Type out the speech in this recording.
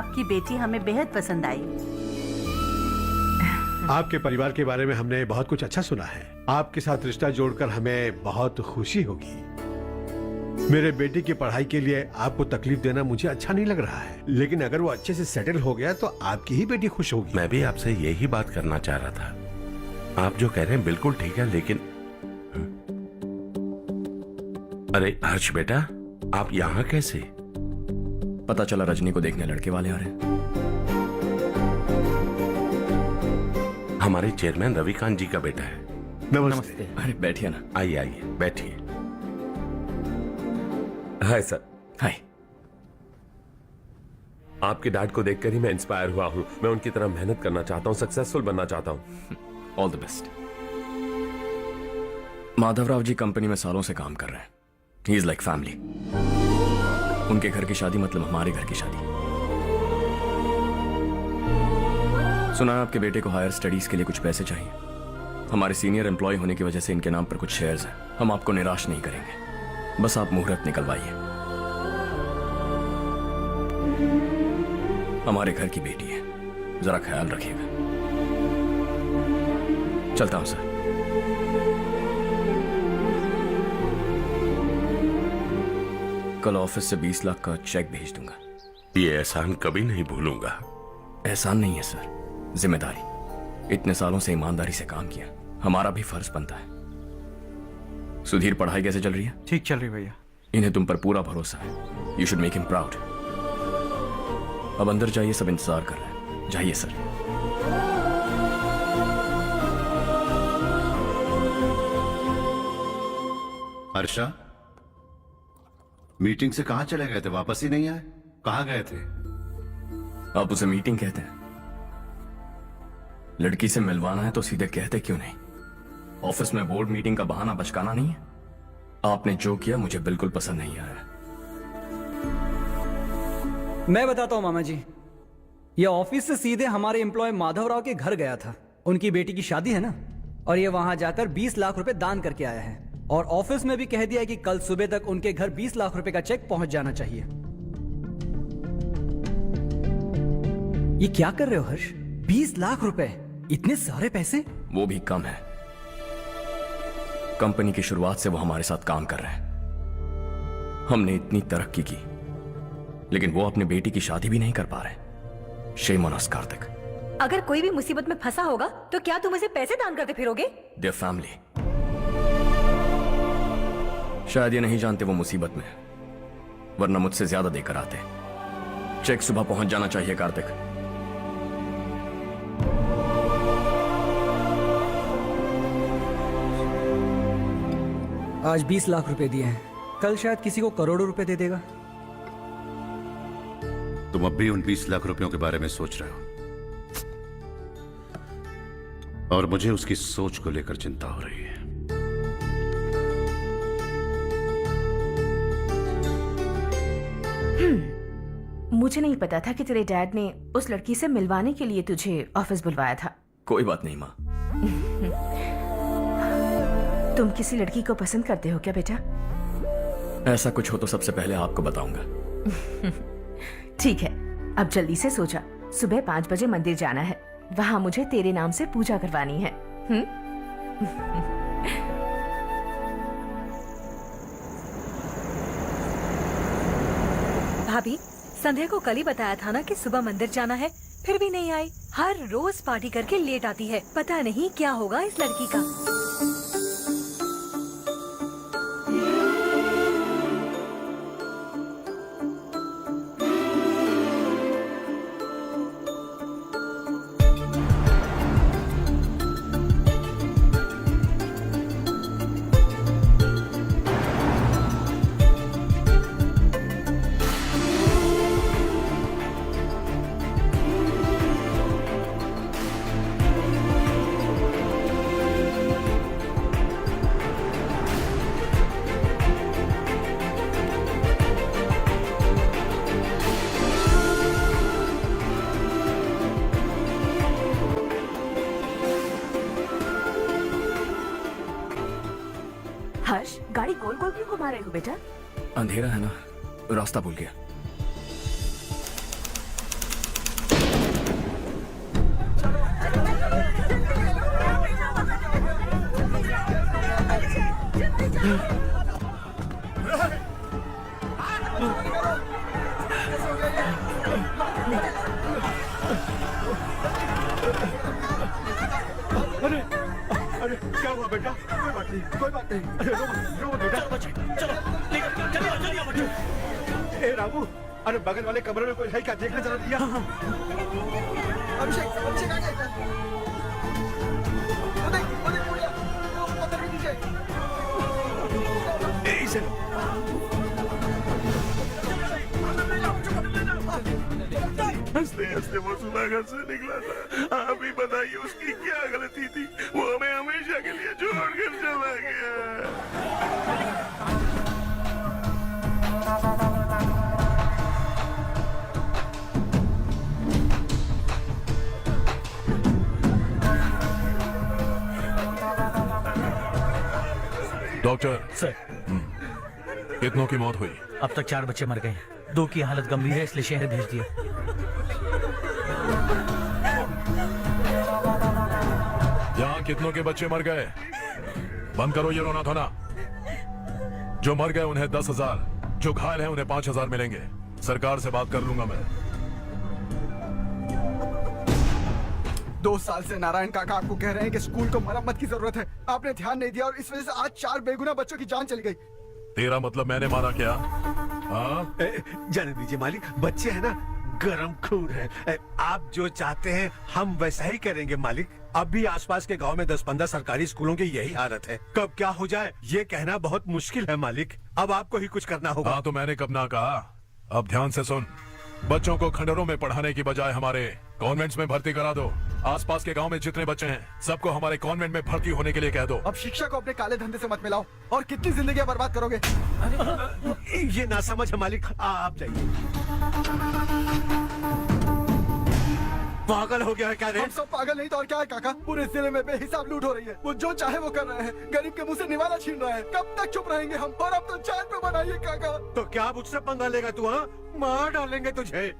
आपकी बेटी हमें बेहद पसंद आई। आपके परिवार के बारे में हमने बहुत कुछ अच्छा सुना है। आपके साथ रिश्ता जोड़कर हमें बहुत खुशी होगी। मेरे बेटे की पढ़ाई के लिए आपको तकलीफ देना मुझे अच्छा नहीं लग रहा है, लेकिन अगर वो अच्छे से सेटल हो गया तो आपकी ही बेटी खुश होगी। मैं भी आपसे यही बात करना चाह रहा था। आप जो कह रहे हैं बिल्कुल ठीक है, लेकिन अरे हर्ष बेटा, आप यहाँ कैसे? पता चला रजनी को देखने लड़के वाले आ रहे हैं। हमारे चेयरमैन रविकांत जी का बेटा है। नमस्ते। अरे बैठिए ना। आइए आइए बैठिए। Hi sir. हाय। आपके डैड को देखकर ही मैं इंस्पायर हुआ हूँ। मैं उनकी तरह मेहनत करना चाहता हूँ, सक्सेसफुल बनना चाहता हूँ। All the best. Madhavrao ji company में सालों से काम कर रहे हैं। He is like family. उनके घर की शादी मतलब हमारे घर की शादी। सुना है आपके बेटे को हायर स्टडीज के लिए कुछ पैसे चाहिए। हमारे सीनियर एम्प्लॉय होने की वजह से इनके नाम पर कुछ शेयर्स हैं। हम आपको निराश नहीं करेंगे, बस आप मुहूर्त निकलवाइए। हमारे घर की बेटी है, जरा ख्याल रखिएगा। चलता हूं सर। कल ऑफिस से 20 लाख का चेक भेज दूंगा। ये एहसान कभी नहीं भूलूंगा। एहसान नहीं है सर, जिम्मेदारी। इतने सालों से ईमानदारी से काम किया, हमारा भी फर्ज बनता है। सुधीर, पढ़ाई कैसे चल रही है? ठीक चल रही भैया। इन्हें तुम पर पूरा भरोसा है। You should make him proud. अब अंदर जाइए, सब इंतजार कर रहे हैं। जाइए सर। हर्षा, मीटिंग से कहां चले गए थे? वापस ही नहीं आए? कहां गए थे? आप उसे मीटिंग कहते हैं? लड़की से मिलवाना है तो सीधे कहते क्यों नहीं? ऑफिस में बोर्ड मीटिंग का बहाना बचकाना नहीं है। आपने जो किया मुझे बिल्कुल पसंद नहीं आया। मैं बताता हूं मामा जी, ये ऑफिस से सीधे हमारे एम्प्लॉय माधवराव के घर गया था। उनकी बेटी की शादी है ना, और ये वहां जाकर 20 लाख रुपए दान करके आया है। और ऑफिस में भी कह दिया कि कल सुबह तक उनके घर 20 लाख रुपए का चेक पहुंच जाना चाहिए। ये क्या कर रहे हो हर्ष? 20 लाख रुपए, इतने सारे पैसे? वो भी कम है। कंपनी की शुरुआत से वो हमारे साथ काम कर रहे हैं। हमने इतनी तरक्की की, लेकिन वो अपने बेटी की शादी भी नहीं कर पा रहे। Shame on us Kartik. अगर कोई भी मुसीबत में फंसा होगा तो क्या तुम उसे पैसे दान करते फिरोगे? Their family. शायद ये नहीं जानते वो मुसीबत में है, वरना मुझसे ज्यादा देकर आते। चेक सुबह पहुंच जाना चाहिए कार्तिक। आज 20 लाख रुपए दिए हैं, कल शायद किसी को करोड़ों रुपए दे देगा। तुम अब भी उन 20 लाख रुपयों के बारे में सोच रहे हो, और मुझे उसकी सोच को लेकर चिंता हो रही है। मुझे नहीं पता था कि तेरे डैड ने उस लड़की से मिलवाने के लिए तुझे ऑफिस बुलवाया था। कोई बात नहीं माँ। तुम किसी लड़की को पसंद करते हो क्या बेटा? ऐसा कुछ हो तो सबसे पहले आपको बताऊंगा। ठीक है, अब जल्दी से सो जा। सुबह 5 बजे मंदिर जाना है, वहां मुझे तेरे नाम से पूजा करवानी है। भाभी, संध्या को कल ही बताया था ना कि सुबह मंदिर जाना है, फिर भी नहीं आई। हर रोज पार्टी करके लेट आती है। पता नहीं क्या होगा इस लड़की का। हर्ष, गाड़ी गोल गोल क्यों घुमा रहे हो बेटा? अंधेरा है ना, रास्ता भूल गया। अरे क्या हुआ बेटा? कोई बात नहीं, कोई बात नहीं। अरे रो बेटा। ए रामू, अरे बगल वाले कमरे में कोई है क्या? देखना जरा दिया। अभिषेक अभिषेक आ गया। हंसते हंसते वो सुनागर से निकला था। आप ही बताइए उसकी क्या गलती थी? वो हमें हमेशा के लिए छोड़कर चला गया। डॉक्टर सर, कितनों की मौत हुई? अब तक 4 बच्चे मर गए हैं। 2 की हालत गंभीर है, इसलिए शहर भेज दिया। यहाँ कितनों के बच्चे मर गए? बंद करो ये रोना धोना। जो मर गए उन्हें 10,000, जो घायल हैं उन्हें 5,000 मिलेंगे। सरकार से बात कर लूंगा मैं। 2 साल से नारायण काका आपको कह रहे हैं कि स्कूल को मरम्मत की जरूरत है। आपने ध्यान नहीं दिया और इस वजह से आज 4 बेगुनाह बच्चों की जान चली गई। तेरा मतलब मैंने मारा क्या? हाँ? जाने दीजिए मालिक, बच्चे हैं ना, गरम खून है। आप जो चाहते हैं हम वैसा ही करेंगे मालिक। अब भी आसपास के गांव में 10-15 सरकारी स्कूलों की यही हालत है। कब क्या हो जाए ये कहना बहुत मुश्किल है मालिक। अब आपको ही कुछ करना होगा। हाँ तो मैंने कब ना कहा। अब ध्यान से सुन, बच्चों को खंडरों में पढ़ाने की बजाय हमारे कॉन्वेंट्स में भर्ती करा दो। आसपास के गांव में जितने बच्चे हैं सबको हमारे कॉन्वेंट में भर्ती होने के लिए कह दो। अब शिक्षा को अपने काले धंधे से मत मिलाओ। और कितनी जिंदगियां बर्बाद करोगे? ये ना समझ है मालिक, आप जाइए। पागल हो गया है क्या रे? हम सब पागल नहीं तो और क्या है काका? पूरे जिले में बेहिसाब लूट हो रही है। वो जो चाहे वो कर रहे हैं। गरीब के मुंह से निवाला छीन रहा है। कब तक चुप रहेंगे हम? और अब तो जान पे बनाइए काका। तो क्या मुझसे पंगा लेगा तू? हाँ, मार डालेंगे तुझे।